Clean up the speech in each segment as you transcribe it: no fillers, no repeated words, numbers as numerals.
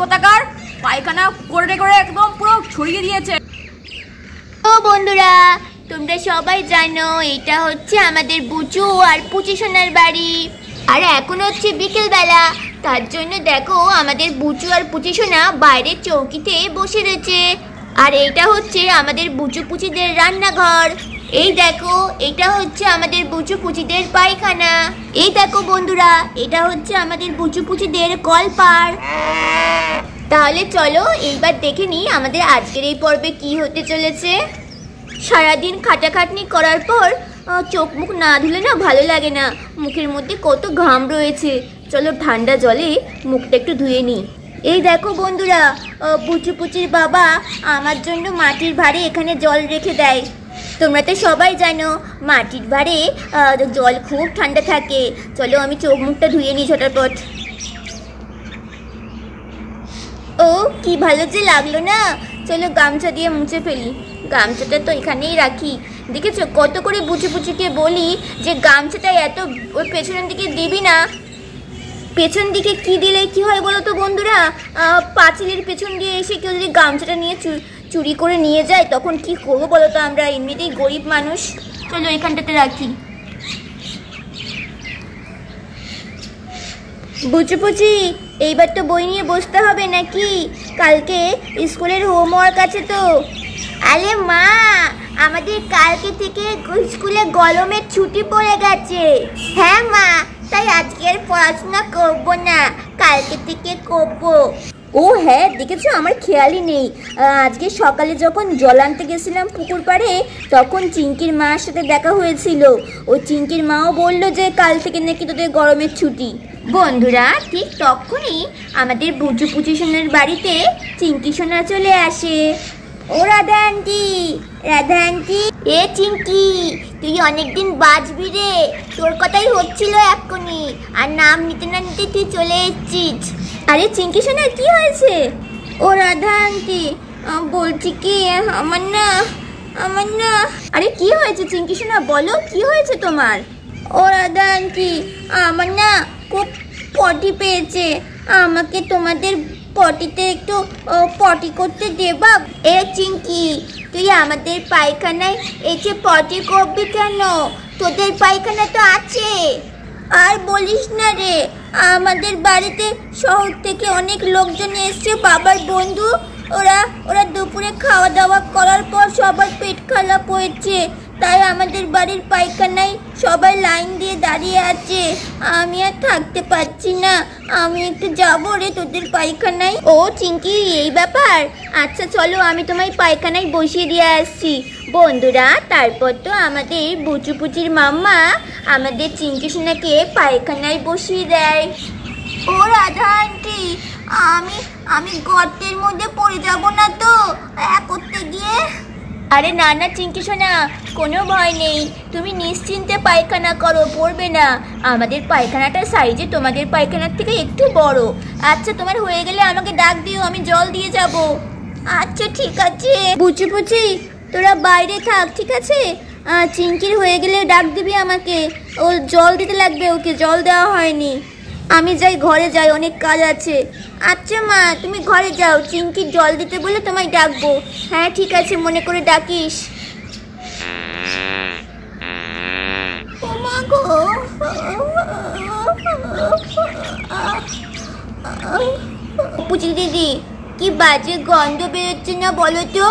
কোথাকার পায়খানা করে করে একদম পুরো ছড়িয়ে দিয়েছে। ও বন্ধুরা, তোমরা সবাই জানো এটা হচ্ছে আমাদের বুচু আর পুচি সোনার বাড়ি। আর এখন হচ্ছে বিকেলবেলা, তার জন্য দেখো আমাদের বুচু আর পুচি সোনা বাইরের চৌকিতে বসে রয়েছে। আর এইটা হচ্ছে আমাদের বুচু পুচিদের রান্নাঘর। এই দেখো, এটা হচ্ছে আমাদের বুচু পুচিদের পায়খানা। এই দেখো বন্ধুরা, এটা হচ্ছে আমাদের বুচু পুচিদের কলপার। তাহলে চলো এইবার দেখে নিই আমাদের আজকের এই পর্বে কি হতে চলেছে। সারাদিন খাটাখাটনি করার পর চোখ মুখ না ধুলে না ভালো লাগে না, মুখের মধ্যে কত ঘাম রয়েছে। চলো ঠান্ডা জলে মুখটা একটু ধুয়ে নিই। এই দেখো বন্ধুরা, বুচু পুচির বাবা আমার জন্য মাটির ভাঁড়ে এখানে জল রেখে দেয়। তোমরা তো সবাই জানো মাটির ভাঁড়ে জল খুব ঠান্ডা থাকে। চলো আমি চোখ মুখটা ধুয়ে নিই ঝটাপট। ও কি ভালো যে লাগলো না। চলো গামছা দিয়ে মুছে ফেলি। গামছাটা তো এখানেই রাখি। দেখেছো কত করে বুচি পুচিকে বলি যে গামছাটা এত ওই পেছনের দিকে দিবি না। পেছন দিকে কি দিলে কি হয় বলো তো বন্ধুরা, পাঁচিলের পেছন দিয়ে এসে কেউ যদি গামছাটা নিয়ে চুরি করে নিয়ে যায় তখন কি করবো বলো তো, আমরা এমনিতেই গরিব মানুষ। চলো এখানটাতে রাখি। বুচু পুচি, এইবার তো বই নিয়ে বসতে হবে নাকি? কালকে স্কুলের হোমওয়ার্ক আছে তো। আরে মা, আমাদের কালকে থেকে স্কুলে গরমের ছুটি পড়ে গেছে। হ্যাঁ মা, তাই আজকে আর পড়াশোনা করবো না, কালকে থেকে করবো। ও হ্যাঁ, দেখেছো আমার খেয়ালই নেই। আজকে সকালে যখন জল আনতে গেছিলাম পুকুর পাড়ে তখন চিঙ্কির মার সাথে দেখা হয়েছিল। ওই চিঙ্কির মাও বললো যে কাল থেকে নাকি তোদের গরমের ছুটি। বন্ধুরা, ঠিক তখনই আমাদের বুচু পুচি সোনার বাড়িতে চিঙ্কি সোনা চলে আসে। ও রাধা আন্টি, রাধা আন্টি, এ চিঙ্কি তুই অনেকদিন বাঁচবি রে, তোর কথাই হচ্ছিল এক্ষুনি, আর নাম নিতে না নিতে তুই চলে এসেছিস। আরে চিঙ্কি সোনা কি হয়েছে? ও রাধা আন্টি, বলছি কি আমার না আরে কি হয়েছে চিঙ্কি সোনা, বলো কি হয়েছে তোমার? ও রাধা আন্টি, আমার না খুব পটি পেয়েছে, আমাকে তোমাদের পটিতে একটু পটি করতে দেবা? এ চিঙ্কি, তুই আমাদের পায়খানায় এসে পটি করবি কেন? তোদের পায়খানা তো আছে। আর বলিস না রে, আমাদের বাড়িতে শহর থেকে অনেক লোকজন এসছে, বাবার বন্ধু। ওরা দুপুরে খাওয়া দাওয়া করার পর সবার পেট খারাপ হয়েছে, তাই আমাদের বাড়ির পায়খানায় সবাই লাইন দিয়ে দাঁড়িয়ে আছে। আমি আর থাকতে পারছি না, আমি একটু যাবো রে তোদের পায়খানায়। ও চিঙ্কি, এই ব্যাপার? আচ্ছা চলো, আমি তোমায় পায়খানায় বসিয়ে দিয়ে আসছি। বন্ধুরা, তারপর তো আমাদের বুচু পুচির মাম্মা আমাদের চিঙ্কি সোনাকে পায়খানায় বসিয়ে দেয়। ও রাধা আন্টি, আমি গর্তের মধ্যে পড়ে যাব না তো করতে গিয়ে? আরে না না চিঙ্কি সোনা, কোনো ভয় নেই, তুমি নিশ্চিন্তে পায়খানা করো, পড়বে না। আমাদের পায়খানাটার সাইজে তোমাদের পায়খানার থেকে একটু বড়। আচ্ছা, তোমার হয়ে গেলে আমাকে ডাক দিও, আমি জল দিয়ে যাব। আচ্ছা ঠিক আছে। বুচু পুচি, তোরা বাইরে থাক, ঠিক আছে? চিঙ্কির হয়ে গেলে ডাক দিবি আমাকে, ও জল দিতে লাগবে, ওকে জল দেওয়া হয়নি। আমি যাই, ঘরে যাই, অনেক কাজ আছে। আচ্ছা মা, তুমি ঘরে যাও, চিঙ্কির জল দিতে বলে তোমায় ডাকবো। হ্যাঁ ঠিক আছে, মনে করে ডাকিস। ও মা গো, পুচি দিদি, কি বাজে গন্ধ বেরোচ্ছে না বলো তো?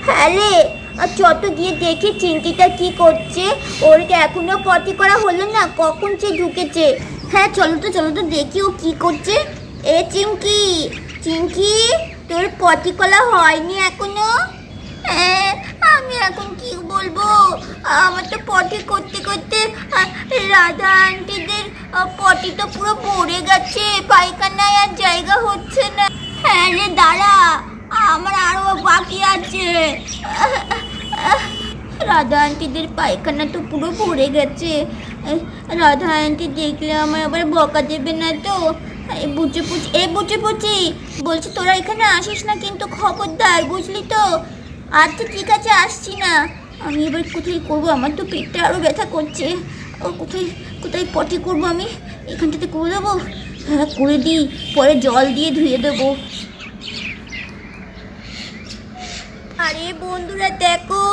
হ্যাঁ রে, আর যত গিয়ে দেখি চিঙ্কিটা কি করছে, ওরকে এখনো পটি করা হলো না, কখন সে ঢুকেছে। হ্যাঁ চলো তো দেখি ও কি করছে। এ চিঙ্কি, চিঙ্কি, তোর পটি করা হয়নি এখনো? হ্যাঁ, আমি এখন কি বলবো, আমার তো পটি করতে করতে রাধা আন্টিদের পটি তো পুরো ভরে গেছে, পায়খানায় আর জায়গা হচ্ছে না। হ্যাঁ রে দাঁড়া, আমার আরো বাকি আছে। রাধা আন্টিদের পায়খানা তো পুরো ভরে গেছে। রাধা আন্টি দেখলে আমার আবার বকা দেবে না তো? বুচু পুচি, বলছি তোরা এখানে আসিস না কিন্তু, খবরদার, বুঝলি তো? আচ্ছা ঠিক আছে, আসছি না। আমি এবার কোথায় করবো, আমার তো পেটটা আরও ব্যথা করছে। কোথায় পটি করবো আমি? এখানটাতে করে দেবো? হ্যাঁ করে দিই, পরে জল দিয়ে ধুয়ে দেবো। আরে বন্ধুরা দেখো,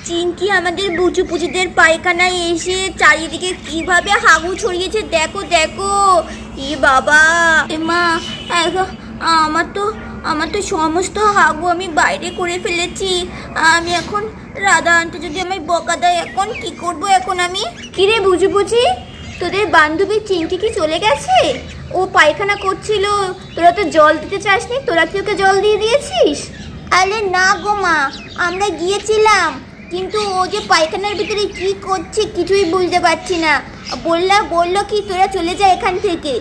চিঙ্কি আমাদের বুচু পুচুদের পায়খানায় এসে চারিদিকে কিভাবে হাগু ছড়িয়েছে। দেখো দেখো, ই বাবা, মা আমার তো সমস্ত হাগু আমি বাইরে করে ফেলেছি। আমি এখন রাধা আন্টি যদি আমায় বকা দেয়, এখন কি করব? এখন আমি কিরে বুঝু বুঝি, তোদের বান্ধবী চিঙ্কি কি চলে গেছে? ও পায়খানা করছিল, তোরা তো জল দিতে চাসনি, তোরা কি ওকে জল দিয়ে দিয়েছিস? আরে না গো মা, আমরা গিয়েছিলাম, কিন্তু ও যে পায়খানার ভিতরে কি করছে কিছুই বুঝতে পারছি না। বললো কি তোরা চলে যা এখান থেকে।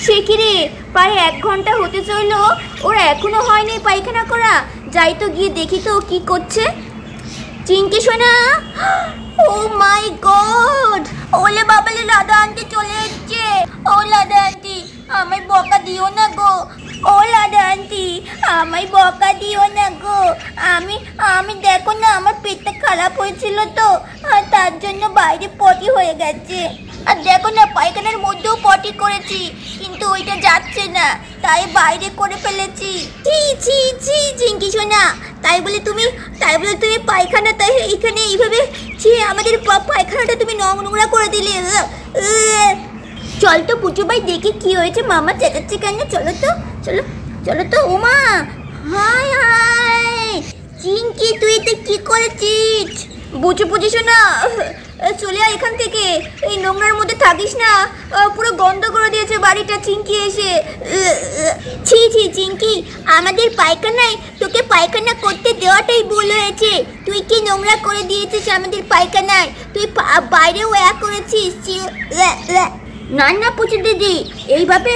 সে কি রে, প্রায় 1 ঘন্টা হতে চললো, ওরা এখনো হয়নি পায়খানা করা। যাই তো গিয়ে দেখি তো কি করছে। চিঙ্কি সোনা, ও মাই গড, ওলে বাবালে রাধা আন্টি চলে এসছে। ও রাধা আন্টি, আমায় বকা দিও না গো। ও রাধা আন্টি, আমায় বকা দিও না গো। আমি দেখো না, আমার পেটটা খারাপ হয়েছিল তো, তার জন্য বাইরে পটি হয়ে গেছে। আর দেখো না, পায়খানার মধ্যেও পটি করেছি, কিন্তু ওইটা যাচ্ছে না, তাই বাইরে করে ফেলেছি। ছি ছি ছি চিঙ্কি সোনা, তাই বলে তুমি পায়খানা, তাই এখানে এইভাবে ছি, আমাদের পায়খানাটা তুমি নোংরা করে দিলে। চল তো পুচু ভাই, দেখি কি হয়েছে, মামা চেঁচাচ্ছে কেন? চলো তো। ওমা, হাই হাই চিঙ্কি, তুই এটা কি করেছিস? বুঝু বুঝিস না, চলে আয় এখান থেকে, এই নোংরার মধ্যে থাকিস না, পুরো গন্ধ করে দিয়েছে বাড়িটা চিঙ্কি এসে। ছি ছি চিঙ্কি, আমাদের পায়খানায় তোকে পায়খানা করতে দেওয়াটাই ভুল হয়েছে। তুই কি নোংরা করে দিয়েছিস আমাদের পায়খানায়, তুই বাইরেও করেছিস। না পুচু দিদি, এইভাবে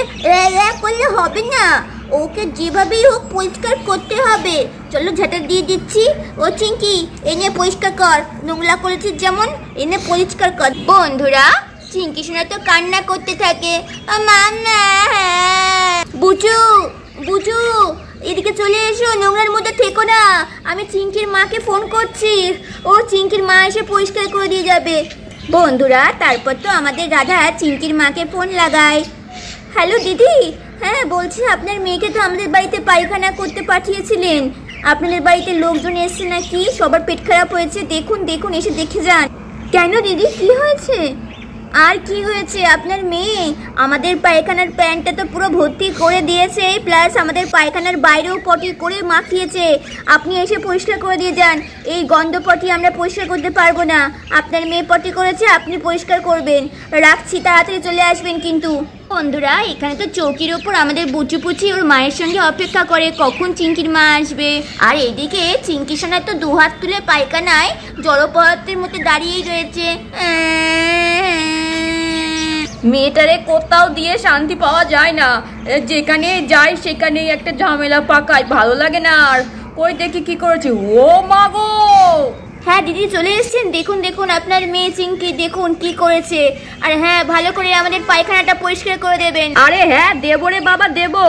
করলে হবে না, ওকে যেভাবেই হোক পরিষ্কার করতে হবে। চলো ঝাঁটা দিয়ে দিচ্ছি। ও চিঙ্কি, এনে পরিষ্কার কর, নোংরা করেছিস যেমন, এনে পরিষ্কার কর। বন্ধুরা, চিঙ্কি সোনা তো কান্না করতে থাকে। বুঝু এদিকে চলে এসো, নোংরার মধ্যে থেকো না। আমি চিঙ্কির মাকে ফোন করছি, ও চিঙ্কির মা এসে পরিষ্কার করে দিয়ে যাবে। বন্ধুরা, তারপর তো আমাদের রাধা চিঙ্কির মাকে ফোন লাগায়। হ্যালো দিদি, হ্যাঁ বলছি, আপনার মেয়েকে তো আমাদের বাড়িতে পায়খানা করতে পাঠিয়েছিলেন, আপনাদের বাড়িতে লোকজন এসছে নাকি, সবার পেট খারাপ হয়েছে, দেখুন এসে দেখে যান। কেন দিদি, কি হয়েছে? আর কি হয়েছে, আপনার মেয়ে আমাদের পায়খানার প্যান্টটা তো পুরো ভর্তি করে দিয়েছে, প্লাস আমাদের পায়খানার বাইরেও পটি করে মাখিয়েছে। আপনি এসে পরিষ্কার করে দিয়ে যান, এই গন্ধ পটি আমরা পরিষ্কার করতে পারবো না। আপনার মেয়ে পটি করেছে, আপনি পরিষ্কার করবেন। রাখছি, তাড়াতাড়ি চলে আসবেন কিন্তু। বন্ধুরা, এখানে তো চৌকির ওপর আমাদের বুচু পুচি ওর মায়ের সঙ্গে অপেক্ষা করে কখন চিঙ্কির মা আসবে। আর এদিকে চিঙ্কি সোনা তো 2 হাত তুলে পায়খানায় জড়পদার্থের মধ্যে দাঁড়িয়েই রয়েছে। মেয়েটারে কোথাও দিয়ে শান্তি পাওয়া যায় না, যেখানে যাই সেখানেই একটা ঝামেলা পাকায়, ভালো লাগে না আর। ওই দেখি কি করেছে, ও মা গো। হ্যাঁ দিদি, চলে এসেছেন, দেখুন আপনার মেয়ে চিঙ্কি, দেখুন কি করেছে। আর হ্যাঁ, ভালো করে আমাদের পায়খানাটা পরিষ্কার করে দেবেন। আরে হ্যাঁ, দেবো রে বাবা দেবো।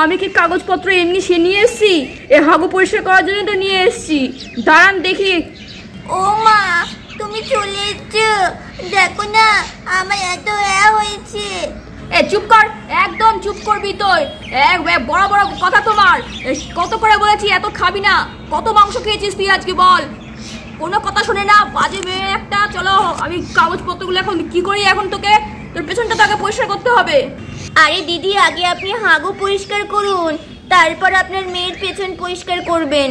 আমি কি কাগজপত্র এমনি সে নিয়ে এসছি? এ হাগু পরিষ্কার করার জন্য তো নিয়ে এসছি, দাঁড়ান দেখি। ও মা, তুমি চলে এসছো, দেখো না আমার এত হয়েছে। এ চুপ কর, একদম চুপ করবি তুই। বড় বড় কথা তোমার, কত করে বলেছি এত খাবি না। কত মাংস খেয়েছিস তুই আজকে বল? কোনো কথা শোনে না, বাজে মেয়ে একটা। চলো, আমি কাগজপত্রগুলো এখন কি করি, এখন তোকে তোর পেছনটা তাকে পরিষ্কার করতে হবে। আরে দিদি, আগে আপনি হাগু পরিষ্কার করুন, তারপর আপনার মেয়ের পেছন পরিষ্কার করবেন।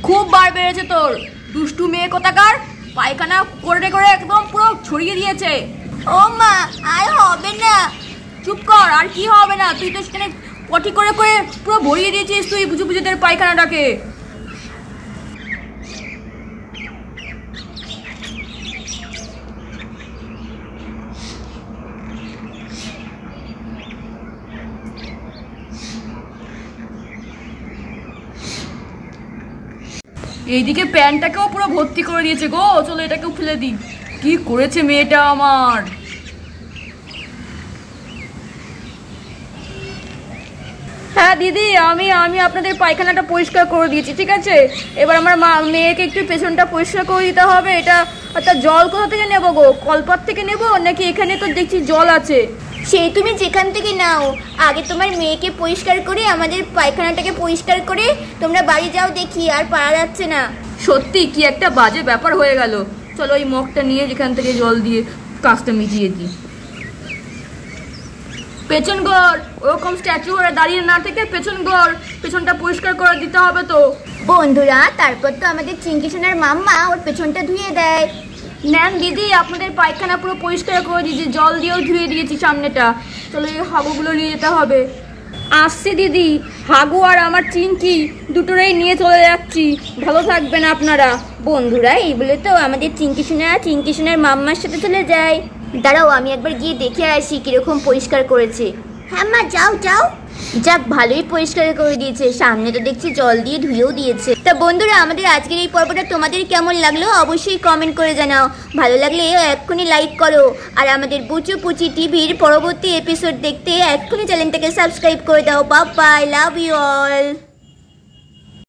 খুব বার বেড়েছে তোর, দুষ্টু মেয়ে কোথাকার, পায়খানা করে একদম পুরো ছড়িয়ে দিয়েছে। ও মা, আর হবে না। চুপ কর, আর কি হবে না? তুই তো সেখানে পটি করে পুরো ভরিয়ে দিয়েছিস তুই বুঝুদের পায়খানাটাকে। এইদিকে প্যান্টটাকেও পুরো ভর্তি করে দিয়েছে গো। চলো এটাকেও ফেলে দিই। কি করেছে মেয়েটা আমার। হ্যাঁ দিদি, আমি আপনাদের পায়খানাটা পরিষ্কার করে দিয়েছি, ঠিক আছে। এবার আমার মেয়েকে একটু পেছনটা পরিষ্কার করে দিতে হবে। এটা জল কোথা থেকে নেবো গো? কলপাত থেকে নেবো নাকি এখানে তো দেখছি জল আছে? সে তুমি যেখান থেকে নাও, আগে তোমার মেয়েকে পরিষ্কার করে আমাদের পায়খানাটাকে পরিষ্কার করে তোমরা বাড়ি যাও দেখি, আর পারা যাচ্ছে না। সত্যি কি একটা বাজে ব্যাপার হয়ে গেল। চলো এই মগটা নিয়ে যেখান থেকে জল দিয়ে কাজটা মিটিয়ে দিই। পেছন ঘর, ওরকম স্ট্যাচু হয়ে দাঁড়িয়ে না থেকে পেছন ঘর, পেছনটা পরিষ্কার করে দিতে হবে তো। বন্ধুরা, তারপর তো আমাদের চিঙ্কি সোনার মাম্মা ওর পেছনটা ধুয়ে দেয়। নেন দিদি, আপনাদের পায়খানা পুরো পরিষ্কার করে দিয়েছি, জল দিয়েও ধুয়ে দিয়েছি সামনেটা। চলো এই হাগুগুলো নিয়ে যেতে হবে। আসছি দিদি, হাগু আর আমার চিঙ্কি দুটোরেই নিয়ে চলে যাচ্ছি, ভালো থাকবেন আপনারা। বন্ধুরা, এই বলে তো আমাদের চিঙ্কি সোনার মাম্মার সাথে চলে যায়। দাঁড়াও, আমি একবার গিয়ে দেখে আসি কিরকম পরিষ্কার করেছে। হ্যাঁ মা, যাও যাও। যাক, ভালোই পরিষ্কার করে দিয়েছে, সামনে তো দেখছি জল দিয়ে ধুয়েও দিয়েছে। তা বন্ধুরা, আমাদের আজকের এই পর্বটা তোমাদের কেমন লাগলো অবশ্যই কমেন্ট করে জানাও। ভালো লাগলে এক্ষুনি লাইক করো, আর আমাদের বুচু পুচি টিভির পরবর্তী এপিসোড দেখতে এক্ষুনি চ্যানেলটাকে সাবস্ক্রাইব করে দাও। Bye bye, love you all.